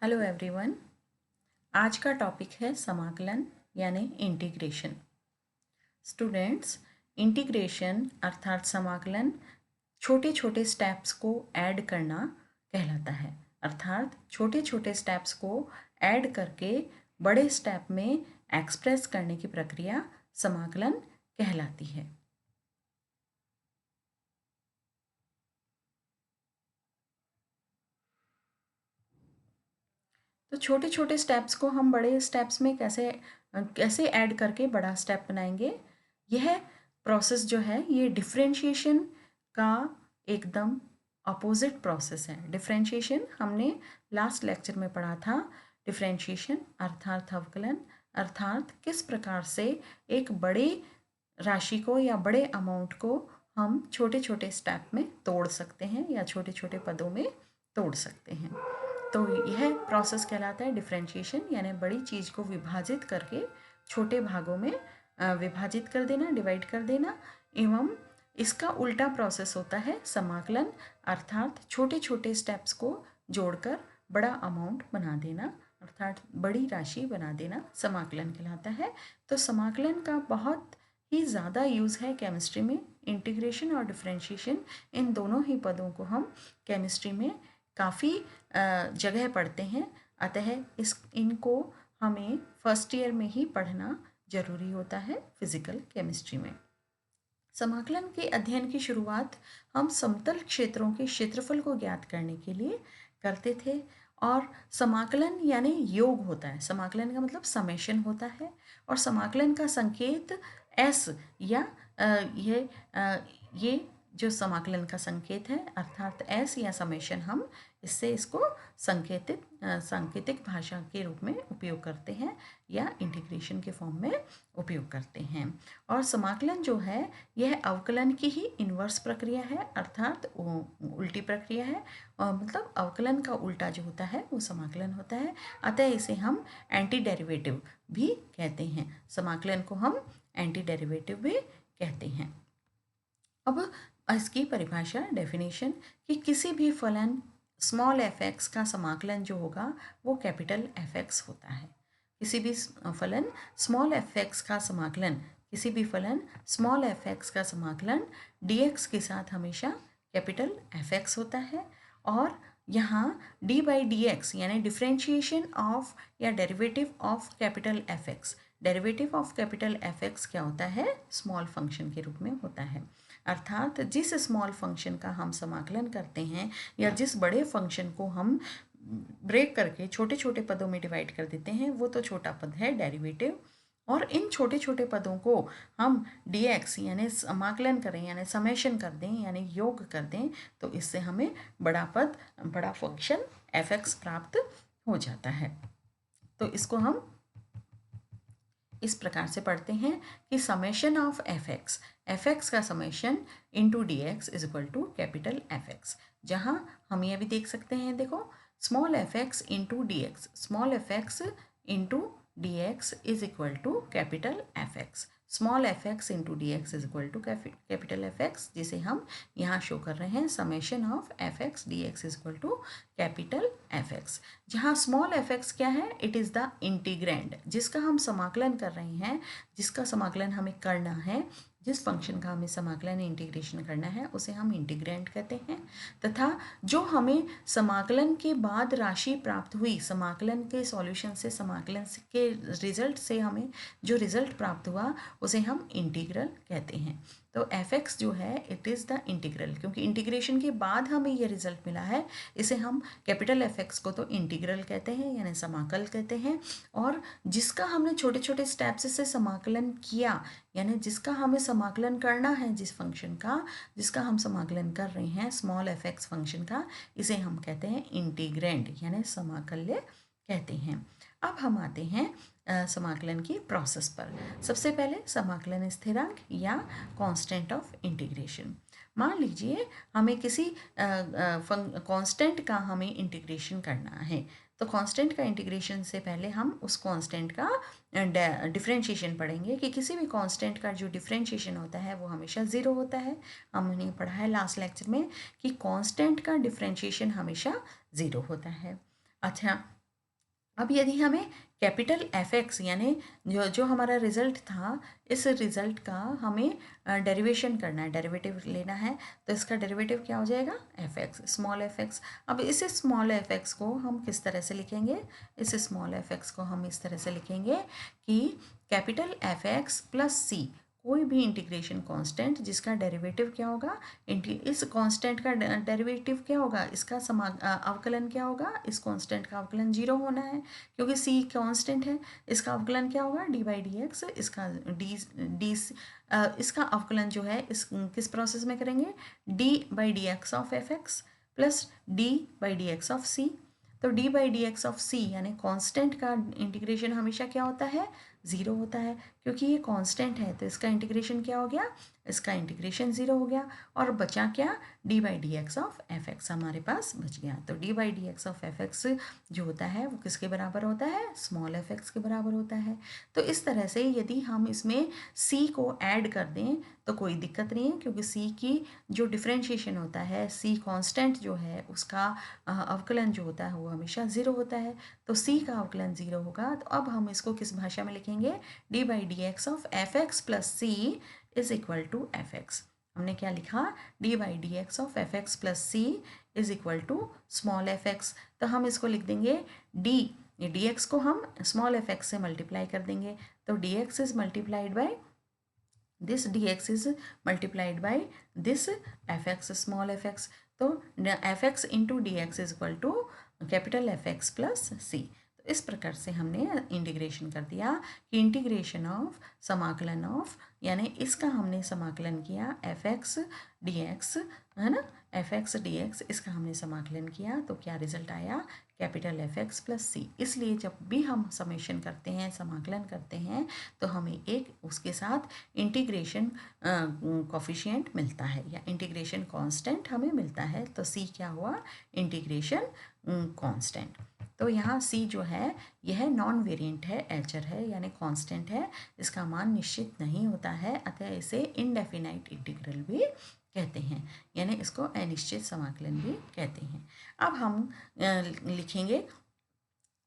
Hello everyone. आज का topic है समाकलन यानी इंटीग्रेशन। स्टूडेंट्स, इंटीग्रेशन अर्थात समाकलन छोटे छोटे स्टेप्स को ऐड करना कहलाता है। अर्थात छोटे छोटे स्टेप्स को ऐड करके बड़े स्टेप में एक्सप्रेस करने की प्रक्रिया समाकलन कहलाती है। तो छोटे छोटे स्टेप्स को हम बड़े स्टेप्स में कैसे कैसे ऐड करके बड़ा स्टेप बनाएंगे। यह प्रोसेस जो है ये डिफरेंशिएशन का एकदम अपोजिट प्रोसेस है। डिफरेंशिएशन हमने लास्ट लेक्चर में पढ़ा था। डिफरेंशिएशन अर्थात अवकलन अर्थात किस प्रकार से एक बड़ी राशि को या बड़े अमाउंट को हम छोटे छोटे स्टेप में तोड़ सकते हैं या छोटे छोटे पदों में तोड़ सकते हैं। तो यह प्रोसेस कहलाता है डिफरेंशिएशन, यानी बड़ी चीज़ को विभाजित करके छोटे भागों में विभाजित कर देना, डिवाइड कर देना। एवं इसका उल्टा प्रोसेस होता है समाकलन, अर्थात छोटे छोटे स्टेप्स को जोड़कर बड़ा अमाउंट बना देना अर्थात बड़ी राशि बना देना समाकलन कहलाता है। तो समाकलन का बहुत ही ज़्यादा यूज़ है केमिस्ट्री में। इंटीग्रेशन और डिफरेंशिएशन इन दोनों ही पदों को हम केमिस्ट्री में काफ़ी जगह पढ़ते हैं। अतः इनको हमें फर्स्ट ईयर में ही पढ़ना जरूरी होता है फिजिकल केमिस्ट्री में। समाकलन के अध्ययन की शुरुआत हम समतल क्षेत्रों के क्षेत्रफल को ज्ञात करने के लिए करते थे। और समाकलन यानी योग होता है। समाकलन का मतलब समेशन होता है और समाकलन का संकेत एस या ये जो समाकलन का संकेत है अर्थात एस या समेशन, हम इसको सांकेतिक भाषा के रूप में उपयोग करते हैं या इंटीग्रेशन के फॉर्म में उपयोग करते हैं। और समाकलन जो है यह अवकलन की ही इन्वर्स प्रक्रिया है अर्थात उल्टी प्रक्रिया है। और मतलब अवकलन का उल्टा जो होता है वो समाकलन होता है। अतः इसे हम एंटी डेरिवेटिव भी कहते हैं। समाकलन को हम एंटी डेरिवेटिव भी कहते हैं। अब इसकी परिभाषा डेफिनेशन कि किसी भी फलन स्मॉल एफ एक्स का समाकलन जो होगा वो कैपिटल एफ एक्स होता है। किसी भी फलन स्मॉल एफ एक्स का समाकलन किसी भी फलन स्मॉल एफ एक्स का समाकलन डी एक्स के साथ हमेशा कैपिटल एफ एक्स होता है। और यहाँ डी बाई डी एक्स यानी डिफ्रेंशिएशन ऑफ या derivative of capital F x, derivative of capital F x क्या होता है, स्मॉल फंक्शन के रूप में होता है। अर्थात जिस स्मॉल फंक्शन का हम समाकलन करते हैं या जिस बड़े फंक्शन को हम ब्रेक करके छोटे छोटे पदों में डिवाइड कर देते हैं वो तो छोटा पद है डेरिवेटिव। और इन छोटे छोटे पदों को हम dx यानी समाकलन करें यानी समेशन कर दें यानी योग कर दें तो इससे हमें बड़ा पद बड़ा फंक्शन fx प्राप्त हो जाता है। तो इसको हम इस प्रकार से पढ़ते हैं कि समेशन ऑफ एफ एक्स का summation into D x is equal to capital F x. जहाँ हम ये भी देख सकते हैं, देखो small f x into D x, small f x into D x is equal to capital F x. Small f x into D x is equal to capital F x, जिसे हम यहाँ शो कर रहे हैं summation of F x D x is equal to capital F x. जहाँ small f x क्या है, it is the integrand जिसका हम समाकलन कर रहे हैं, जिसका समाकलन हमें करना है, जिस फंक्शन का हमें समाकलन इंटीग्रेशन करना है उसे हम इंटीग्रैंड कहते हैं। तथा जो हमें समाकलन के बाद राशि प्राप्त हुई, समाकलन के सॉल्यूशन से समाकलन के रिजल्ट से हमें जो रिजल्ट प्राप्त हुआ उसे हम इंटीग्रल कहते हैं। तो एफ एक्स जो है इट इज़ द इंटीग्रल, क्योंकि इंटीग्रेशन के बाद हमें ये रिजल्ट मिला है, इसे हम कैपिटल एफ एक्स को तो इंटीग्रल कहते हैं यानी समाकल कहते हैं। और जिसका हमने छोटे छोटे स्टेप्स से समाकलन किया यानी जिसका हमें समाकलन करना है, जिस फंक्शन का जिसका हम समाकलन कर रहे हैं स्मॉल एफ एक्स फंक्शन का, इसे हम कहते हैं इंटीग्रैंड यानी समाकल्य कहते हैं। अब हम आते हैं समाकलन की प्रोसेस पर। सबसे पहले समाकलन स्थिरांक या कांस्टेंट ऑफ इंटीग्रेशन। मान लीजिए हमें किसी कांस्टेंट का हमें इंटीग्रेशन करना है, तो कांस्टेंट का इंटीग्रेशन से पहले हम उस कांस्टेंट का डिफरेंशिएशन पढ़ेंगे कि किसी भी कांस्टेंट का जो डिफरेंशिएशन होता है वो हमेशा ज़ीरो होता है। हमने पढ़ा है लास्ट लेक्चर में कि कांस्टेंट का डिफरेंशिएशन हमेशा ज़ीरो होता है। अच्छा, अब यदि हमें कैपिटल एफ एक्स यानी जो जो हमारा रिजल्ट था, इस रिजल्ट का हमें डेरिवेशन करना है, डेरिवेटिव लेना है, तो इसका डेरिवेटिव क्या हो जाएगा, F x, small f x. अब इस स्मॉल एफ एक्स को हम किस तरह से लिखेंगे, इस स्मॉल एफ एक्स को हम इस तरह से लिखेंगे कि कैपिटल एफ एक्स प्लस सी, कोई भी इंटीग्रेशन कांस्टेंट जिसका डेरिवेटिव क्या होगा, इस कांस्टेंट का डेरिवेटिव क्या होगा, इसका अवकलन क्या होगा, इस कांस्टेंट का अवकलन जीरो होना है क्योंकि c कांस्टेंट है। इसका अवकलन क्या होगा, डी बाई डी एक्स, इसका डी इसका अवकलन जो है इस किस प्रोसेस में करेंगे, D by D x of F x plus D by D x of C. तो D by D x of C यानी कांस्टेंट का इंटीग्रेशन हमेशा क्या होता है, ज़ीरो होता है, क्योंकि ये कांस्टेंट है तो इसका इंटीग्रेशन क्या हो गया, इसका इंटीग्रेशन ज़ीरो हो गया। और बचा क्या, D by D x of F x हमारे पास बच गया। तो D by D x of F x जो होता है वो किसके बराबर होता है, स्मॉल एफ एक्स के बराबर होता है। तो इस तरह से यदि हम इसमें सी को ऐड कर दें तो कोई दिक्कत नहीं है, क्योंकि सी की जो डिफ्रेंशिएशन होता है, सी कांस्टेंट जो है उसका अवकलन जो होता है वो हमेशा ज़ीरो होता है। तो सी का अवकलन ज़ीरो होगा। तो अब हम इसको किस भाषा में लिखेंगे, d by D x of F x plus c is equal to f x. हमने क्या लिखा, d by D x of F x plus c is equal to small f x. तो हम इसको लिख देंगे डी, डी एक्स को हम स्मॉल एफ एक्स से मल्टीप्लाई कर देंगे। तो D x is multiplied by this dx is multiplied by this fx small fx। तो fx into D x is equal to capital F x plus C. तो इस प्रकार से हमने इंटीग्रेशन कर दिया कि इंटीग्रेशन ऑफ समाकलन ऑफ, यानी इसका हमने समाकलन किया एफ एक्स डी एक्स, है ना, एफ एक्स डी एक्स, इसका हमने समाकलन किया तो क्या रिजल्ट आया, कैपिटल एफ एक्स प्लस सी। इसलिए जब भी हम समेशन करते हैं, समाकलन करते हैं, तो हमें एक उसके साथ इंटीग्रेशन कोफिशिएंट मिलता है या इंटीग्रेशन कांस्टेंट हमें मिलता है। तो सी क्या हुआ, इंटीग्रेशन कांस्टेंट। तो यहाँ सी जो है यह नॉन वेरिएंट है, एचर है यानी कांस्टेंट है, इसका मान निश्चित नहीं होता है, अतः इसे इनडेफिनाइट इंटीग्रल भी कहते हैं, यानी इसको अनिश्चित समाकलन भी कहते हैं। अब हम लिखेंगे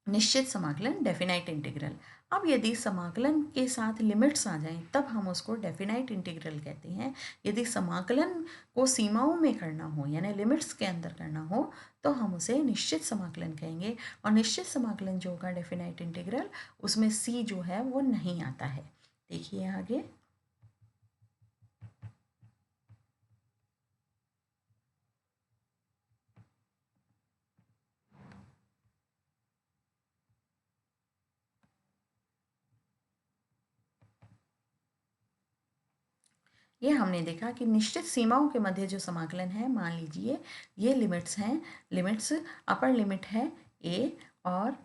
निश्चित समाकलन, डेफिनाइट इंटीग्रल। अब यदि समाकलन के साथ लिमिट्स आ जाएं तब हम उसको डेफिनाइट इंटीग्रल कहते हैं। यदि समाकलन को सीमाओं में करना हो यानी लिमिट्स के अंदर करना हो तो हम उसे निश्चित समाकलन कहेंगे। और निश्चित समाकलन जो होगा डेफिनाइट इंटीग्रल, उसमें सी जो है वो नहीं आता है। देखिए आगे, ये हमने देखा कि निश्चित सीमाओं के मध्य जो समाकलन है, मान लीजिए ये लिमिट्स हैं, लिमिट्स अपर लिमिट है ए और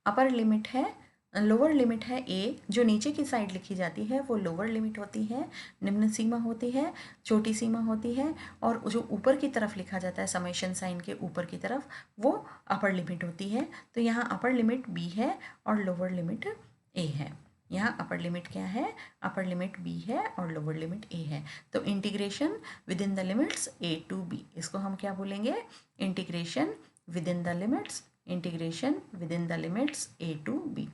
अपर लिमिट है, लोअर लिमिट है ए, जो नीचे की साइड लिखी जाती है वो लोअर लिमिट होती है, निम्न सीमा होती है, छोटी सीमा होती है, और जो ऊपर की तरफ लिखा जाता है समेशन साइन के ऊपर की तरफ वो अपर लिमिट होती है। तो यहाँ अपर लिमिट बी है और लोअर लिमिट ए है। यहाँ अपर लिमिट क्या है, अपर लिमिट बी है और लोअर लिमिट ए है। तो integration within the limits a to b, इसको हम क्या बोलेंगे, integration within the limits, integration within the limits a to b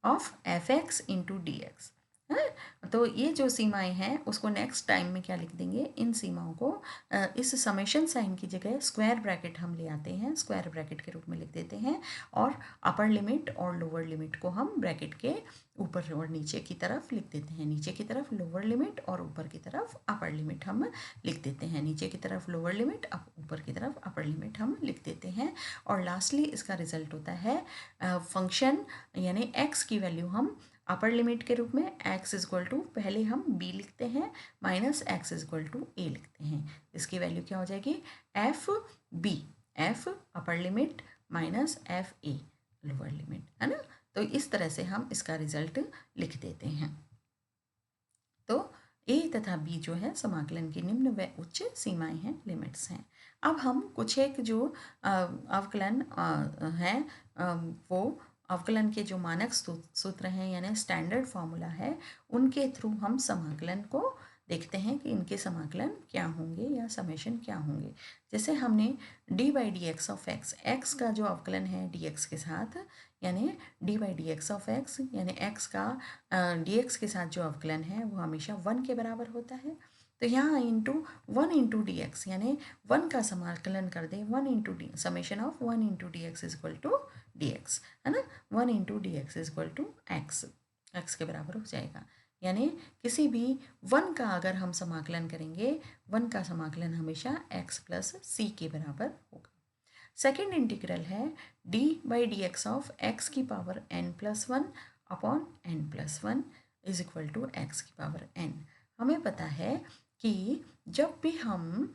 of F x into D x है। तो ये जो सीमाएं हैं उसको नेक्स्ट टाइम में क्या लिख देंगे, इन सीमाओं को इस समेशन साइन की जगह स्क्वायर ब्रैकेट हम ले आते हैं, स्क्वायर ब्रैकेट के रूप में लिख देते हैं, और अपर लिमिट और लोअर लिमिट को हम ब्रैकेट के ऊपर और नीचे की तरफ लिख देते हैं। नीचे की तरफ लोअर लिमिट और ऊपर की तरफ अपर लिमिट हम लिख देते हैं। नीचे की तरफ लोअर लिमिट, ऊपर की तरफ अपर लिमिट हम लिख देते हैं। और लास्टली इसका रिजल्ट होता है फंक्शन यानी एक्स की वैल्यू हम अपर लिमिट के रूप में x इज इक्वल टू, पहले हम b लिखते हैं minus x is equal to a लिखते हैं। इसकी वैल्यू क्या हो जाएगी, f b, f upper limit minus f a lower limit, है ना। तो इस तरह से हम इसका रिजल्ट लिख देते हैं। तो a तथा b जो है समाकलन की निम्न व उच्च सीमाएं हैं, लिमिट्स हैं। अब हम कुछ एक जो अवकलन हैं वो अवकलन के जो मानक सूत्र हैं यानी स्टैंडर्ड फॉर्मूला है, उनके थ्रू हम समाकलन को देखते हैं कि इनके समाकलन क्या होंगे या समेशन क्या होंगे। जैसे हमने D by D x of x, x का जो अवकलन है डी एक्स के साथ, यानी d by D x of x यानी एक्स का डी एक्स के साथ जो अवकलन है वो हमेशा 1 के बराबर होता है। तो यहाँ इंटू 1 इंटू डी एक्स यानी 1 का समाकलन कर दें, 1 into d summation of 1 into D x is equal to d x, है ना। 1 into D x is equal to x, x के बराबर हो जाएगा। यानी किसी भी 1 का अगर हम समाकलन करेंगे, 1 का समाकलन हमेशा x प्लस सी के बराबर होगा। सेकेंड इंटीग्रल है D by D x of X की power n plus 1 upon n plus 1 is equal to X की पावर n। हमें पता है कि जब भी हम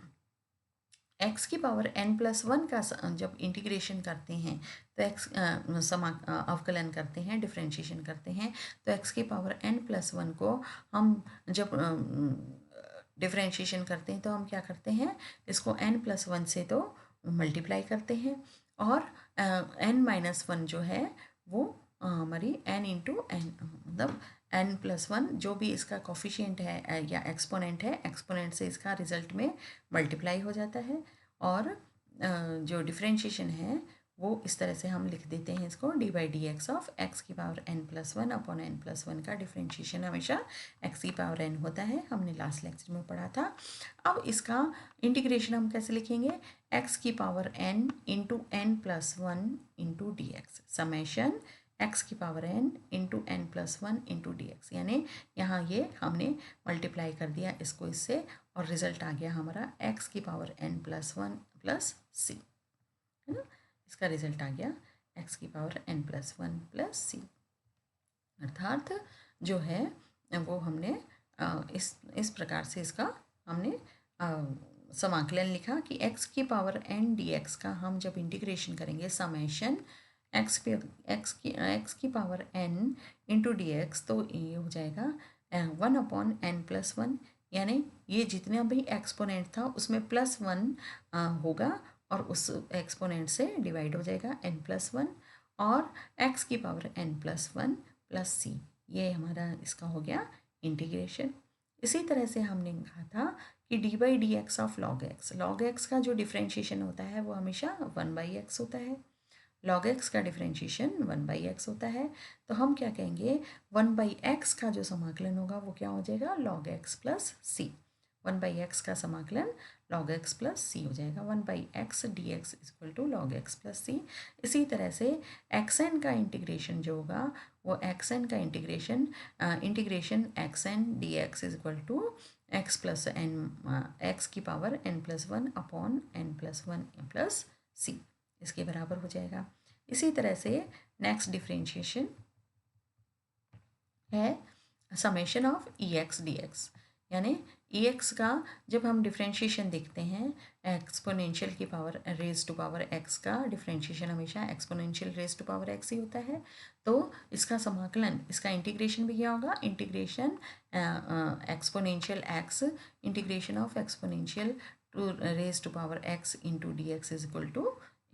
x की पावर n प्लस 1 का जब इंटीग्रेशन करते हैं तो x अवकलन करते हैं, डिफ्रेंशिएशन करते हैं, तो x की पावर n प्लस 1 को हम जब डिफ्रेंशिएशन करते हैं तो हम क्या करते हैं, इसको n प्लस 1 से तो मल्टीप्लाई करते हैं और n माइनस 1 जो है वो हमारी n इंटू एन, मतलब n प्लस 1 जो भी इसका कोफिशिएंट है या एक्सपोनेंट है, एक्सपोनेंट से इसका रिजल्ट में मल्टीप्लाई हो जाता है। और जो डिफ्रेंशिएशन है वो इस तरह से हम लिख देते हैं इसको D by D x of X की power n plus 1 upon n plus 1 का डिफ्रेंशिएशन हमेशा x की पावर n होता है, हमने लास्ट लेक्चर में पढ़ा था। अब इसका इंटीग्रेशन हम कैसे लिखेंगे, x की power n into n plus 1 into D x summation x की power n into n plus 1 into D x, यानी यहाँ ये हमने मल्टीप्लाई कर दिया इसको इससे और रिजल्ट आ गया हमारा x की पावर n प्लस 1 प्लस सी, है ना। इसका रिजल्ट आ गया x की पावर n प्लस 1 प्लस सी, अर्थात जो है वो हमने इस प्रकार से इसका हमने समाकलन लिखा कि x की पावर n dx का हम जब इंटीग्रेशन करेंगे समेशन x की power n into D x, तो ये हो जाएगा 1 अपॉन n प्लस 1, यानी ये जितना भी एक्सपोनेंट था उसमें प्लस 1 होगा और उस एक्सपोनेंट से डिवाइड हो जाएगा n प्लस 1 और x की पावर n प्लस 1 प्लस सी, ये हमारा इसका हो गया इंटीग्रेशन। इसी तरह से हमने कहा था कि D by D x of log x का जो डिफ्रेंशिएशन होता है वो हमेशा 1 बाई एक्स होता है, लॉग एक्स का डिफ्रेंशिएशन 1 बाई एक्स होता है। तो हम क्या कहेंगे, 1 बाई एक्स का जो समाकलन होगा वो क्या हो जाएगा, log X plus C, 1 by X का समाकलन लॉग एक्स प्लस सी हो जाएगा, 1 by X D X equal to log X plus C. इसी तरह से एक्स एन का इंटीग्रेशन जो होगा वो एक्स एन का integration X N D x is equal to X plus N, X की power n plus 1 upon n plus 1 plus C, इसके बराबर हो जाएगा। इसी तरह से नेक्स्ट डिफ्रेंशिएशन है summation of E X D x, यानी ई एक्स का जब हम डिफ्रेंशिएशन देखते हैं एक्सपोनेंशियल की power raise to power x का डिफ्रेंशिएशन हमेशा exponential raise to power X ही होता है। तो इसका समाकलन, इसका इंटीग्रेशन भी क्या होगा, integration exponential X integration of exponential to raise to power x into D x is equal to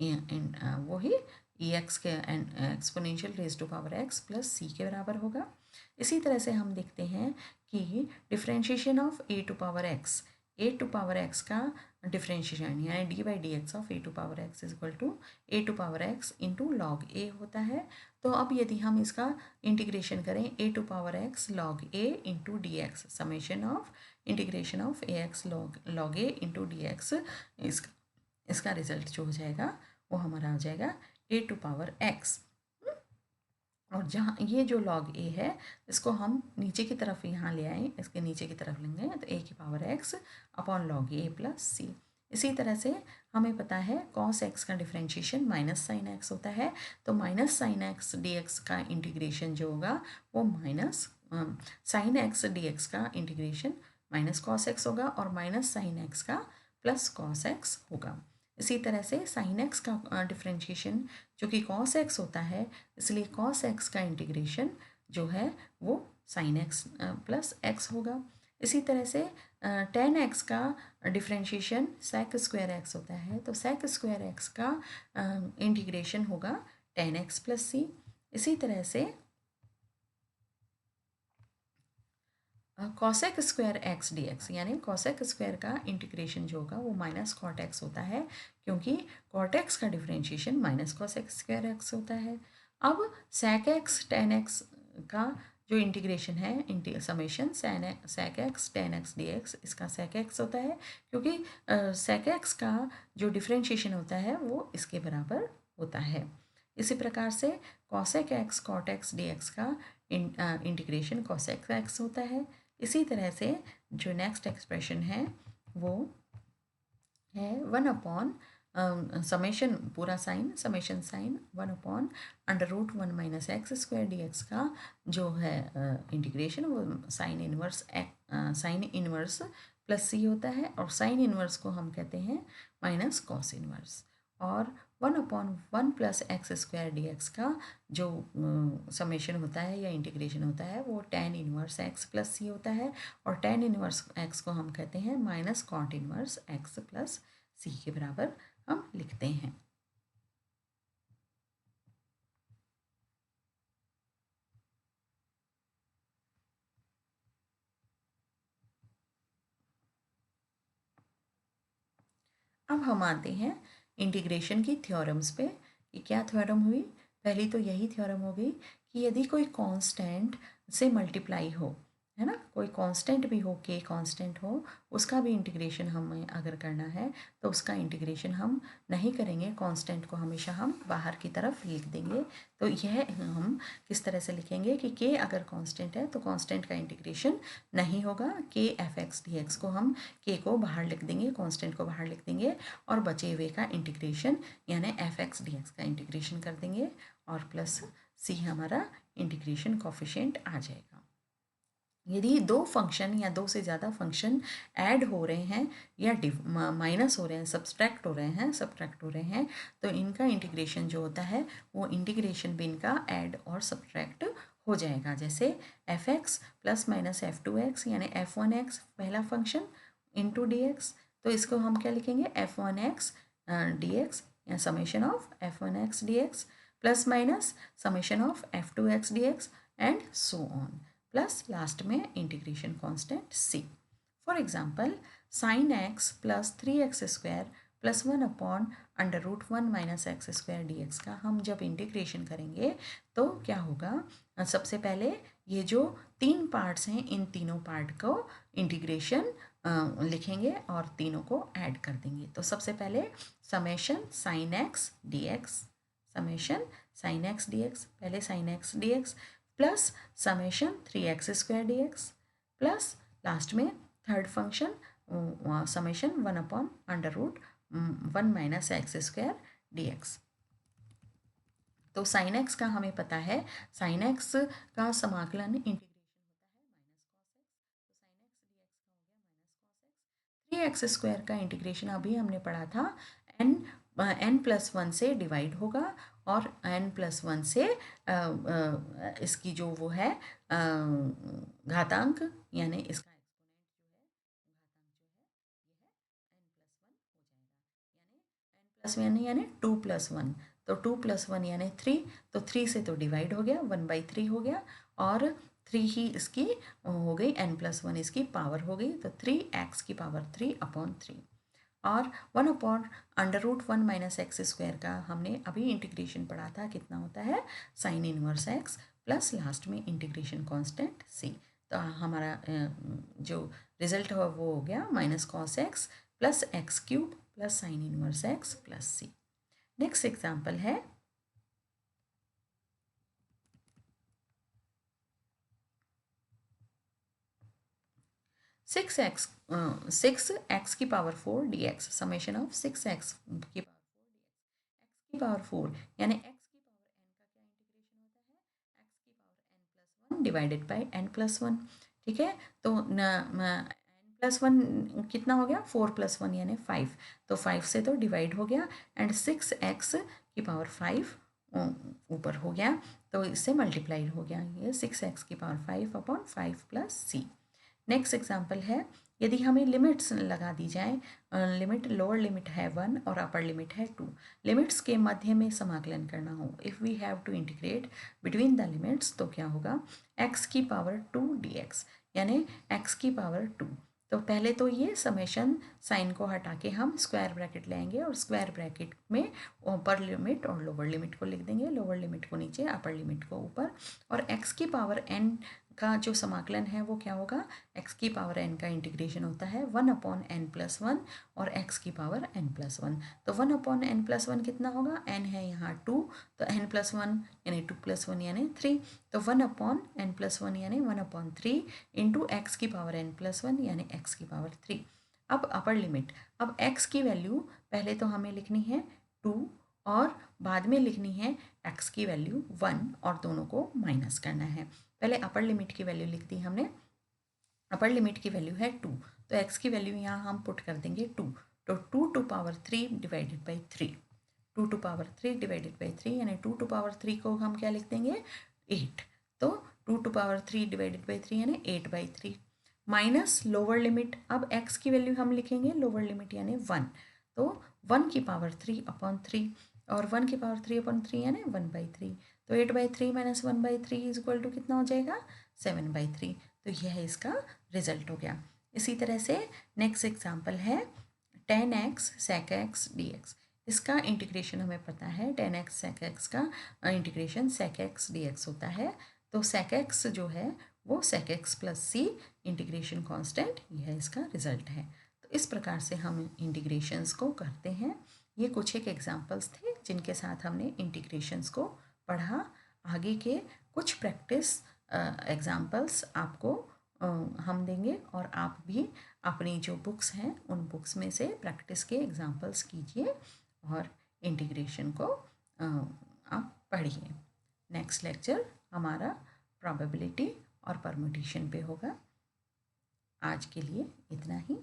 वही ई एक्स के exponential raise to power X plus सी के बराबर होगा। इसी तरह से हम देखते हैं कि differentiation of a to power x का डिफ्रेंशिएशन यानी d by D x of a to power x is equal to a to power x into log a होता है। तो अब यदि हम इसका इंटीग्रेशन करें a to power x log a into D x summation of integration of a x log a into D x, इसका result जो हो जाएगा वो हमारा हो जाएगा ए टू पावर एक्स, और जहाँ ये जो लॉग ए है इसको हम नीचे की तरफ यहाँ ले आए, इसके नीचे की तरफ लेंगे तो ए की पावर एक्स अपॉन लॉग ए प्लस सी। इसी तरह से हमें पता है कॉस एक्स का डिफ्रेंशिएशन माइनस साइन एक्स होता है, तो minus sine x D x का इंटीग्रेशन जो होगा वो minus sine x D x का इंटीग्रेशन माइनस कॉस एक्स होगा और माइनस साइन एक्स का प्लस कॉस एक्स होगा। इसी तरह से साइन एक्स का डिफ्रेंशिएशन जो कि कॉस एक्स होता है, इसलिए कॉस एक्स का इंटीग्रेशन जो है वो साइन एक्स प्लस एक्स होगा। इसी तरह से टेन एक्स का डिफ्रेंशिएशन सेक स्क्वायर एक्स होता है, तो सेक स्क्वायर एक्स का इंटीग्रेशन होगा टेन एक्स प्लस सी। इसी तरह से cosec square x D x, यानी कॉसेक स्क्वायर का इंटीग्रेशन जो होगा वो माइनस कॉट एक्स होता है, क्योंकि कॉट एक्स का differentiation minus cosec square x होता है। अब सेक एक्स टेन एक्स का जो इंटीग्रेशन है, summation sec x tan x D x, इसका सेक एक्स होता है, क्योंकि सेक एक्स का जो डिफरेंशिएशन होता है वो इसके बराबर होता है। इसी प्रकार से cosec x cot x D x का इंटीग्रेशन कॉसेक एक्स होता है। इसी तरह से जो नेक्स्ट एक्सप्रेशन है वो है 1 अपॉन समेशन पूरा sign, summation sign 1/√1 - x² dx का जो है इंटीग्रेशन वो साइन इनवर्स प्लस सी होता है, और साइन इनवर्स को हम कहते हैं माइनस कॉस इनवर्स। और 1/1 + x² dx का जो समेशन होता है या इंटीग्रेशन होता है वो tan इनवर्स x प्लस सी होता है, और tan इनवर्स x को हम कहते हैं minus cot inverse x plus सी के बराबर हम लिखते हैं। अब हम आते हैं इंटीग्रेशन की थ्योरम्स पे कि क्या थ्योरम हुई। पहली तो यही थ्योरम हो गई कि यदि कोई कांस्टेंट से मल्टीप्लाई हो, है ना, कोई कांस्टेंट भी हो, के कांस्टेंट हो, उसका भी इंटीग्रेशन हमें अगर करना है तो उसका इंटीग्रेशन हम नहीं करेंगे, कांस्टेंट को हमेशा हम बाहर की तरफ लिख देंगे। तो यह हम किस तरह से लिखेंगे कि के अगर कांस्टेंट है तो कांस्टेंट का इंटीग्रेशन नहीं होगा, के एफ एक्स डी एक्स को हम के को बाहर लिख देंगे, कांस्टेंट को बाहर लिख देंगे, और बचे हुए का इंटीग्रेशन यानी एफ एक्स डी एक्स का इंटीग्रेशन कर देंगे, और प्लस सी हमारा इंटीग्रेशन कोफिशिएंट आ जाएगा। यदि दो फंक्शन या दो से ज़्यादा फंक्शन ऐड हो रहे हैं या माइनस हो रहे हैं, सब्ट्रैक्ट हो रहे हैं, तो इनका इंटीग्रेशन जो होता है वो इंटीग्रेशन भी इनका ऐड और सब्ट्रैक्ट हो जाएगा। जैसे F x plus minus f2x यानी f1x पहला फंक्शन इंटू डी एक्स, तो इसको हम क्या लिखेंगे, f1x डी एक्स या summation of f1x d x plus minus summation of f2x d x and so on, plus last में integration constant c। For example sin x plus 3x² plus 1/√1 - x² dx का हम जब integration करेंगे तो क्या होगा, सबसे पहले ये जो तीन पार्ट्स हैं इन तीनों पार्ट को इंटीग्रेशन लिखेंगे और तीनों को ऐड कर देंगे। तो सबसे पहले summation sin x dx, summation sin x dx, पहले sin x dx plus summation 3x² dx plus last में third function summation 1/√1 - x² dx। तो sin x का हमें पता है, sin x का समाकलन इंटीग्रेशन होता है माइनस कॉस एक्स, तो sin x dx का हो गया माइनस कॉस एक्स। 3x² का इंटीग्रेशन अभी हमने पढ़ा था n+1 से डिवाइड होगा, और n+1 से इसकी जो वो है घातांक यानी इसका एक्सपोनेंट जो है, घातांक जो है, यह n+1 हो जाएगा, यानी n+1 यानी 2+1, तो 2+1 यानी 3, तो 3 से तो डिवाइड हो गया, 1/3 हो गया, और 3 ही इसकी हो गई, n+1 इसकी पावर हो गई, तो 3x की पावर 3/3। और 1/√1 - x² का हमने अभी इंटीग्रेशन पढ़ा था, कितना होता है, sine inverse x plus last में इंटीग्रेशन कांस्टेंट c। तो हमारा जो रिजल्ट हो वो हो गया minus cos x plus x³ plus sine inverse x plus c। Next example है 6x की power 4 dx, summation of 6x की पावर 4 dx, x की पावर 4 यानी x की पावर n का क्या इंटीग्रेशन होता है, x की power n+1 divided by n+1। ठीक है, तो n+1 कितना हो गया, 4+1 यानी 5, तो 5 से तो डिवाइड हो गया, एंड 6x की पावर 5 ऊपर हो गया, तो इससे मल्टीप्लाइड हो गया, ये 6x की power 5/5 plus c। Next example है, यदि हमें लिमिट्स लगा दी जाए, लिमिट लोअर लिमिट है 1 और अपर लिमिट है 2, लिमिट्स के मध्य में समाकलन करना हो, if we have to integrate between the limits, तो क्या होगा, x की पावर 2 dx, यानी x की पावर 2। तो पहले तो ये समेशन साइन को हटा के हम स्क्वायर ब्रैकेट लेंगे और स्क्वायर ब्रैकेट में अपर लिमिट और लोअर लिमिट को लिख देंगे, लोअर लिमिट को नीचे, अपर लिमिट को ऊपर, और x की पावर n का जो समाकलन है वो क्या होगा, x की पावर n का इंटीग्रेशन होता है 1/n+1 और x की पावर n+1। तो 1/n+1 कितना होगा, n है यहाँ 2, तो n+1 यानी 2+1 यानी 3, तो 1/n+1 यानी 1/3 इंटू एक्स की पावर n+1 यानी x की पावर 3। अब अपर लिमिट, अब x की वैल्यू पहले तो हमें लिखनी है 2 और बाद में लिखनी है x की वैल्यू 1 और दोनों को माइनस करना है। पहले अपर लिमिट की वैल्यू लिख दी हमने, अपर लिमिट की वैल्यू है 2, तो x की वैल्यू यहाँ हम पुट कर देंगे 2, तो 2/3 डिवाइडेड बाई 3, 2/3 डिवाइडेड बाई 3 यानी 2/3 को हम क्या लिख देंगे 8, तो 2/3 डिवाइडेड बाई 3 यानी 8/3 माइनस लोअर लिमिट, अब x की वैल्यू हम लिखेंगे लोअर लिमिट यानी 1, तो 1 की पावर 3/3 और 1 की पावर 3/3 यानी 1/3, तो 8/3 माइनस 1/3 इज इक्वल टू कितना हो जाएगा 7/3। तो यह इसका रिजल्ट हो गया। इसी तरह से नेक्स्ट एग्जांपल है 10x sec x dx, इसका इंटीग्रेशन हमें पता है 10x sec x का इंटीग्रेशन sec x dx होता है, तो sec x जो है वो sec x plus c integration constant, यह इसका रिजल्ट है। तो इस प्रकार से हम इंटीग्रेशंस को करते हैं। ये कुछ एक एग्जांपल्स थे जिनके साथ हमने इंटीग्रेशंस को पढ़ा। आगे के कुछ प्रैक्टिस एग्जांपल्स आपको हम देंगे और आप भी अपनी जो बुक्स हैं उन बुक्स में से प्रैक्टिस के एग्जांपल्स कीजिए और इंटीग्रेशन को आप पढ़िए। नेक्स्ट लेक्चर हमारा प्रोबेबिलिटी और परम्यूटेशन पे होगा। आज के लिए इतना ही।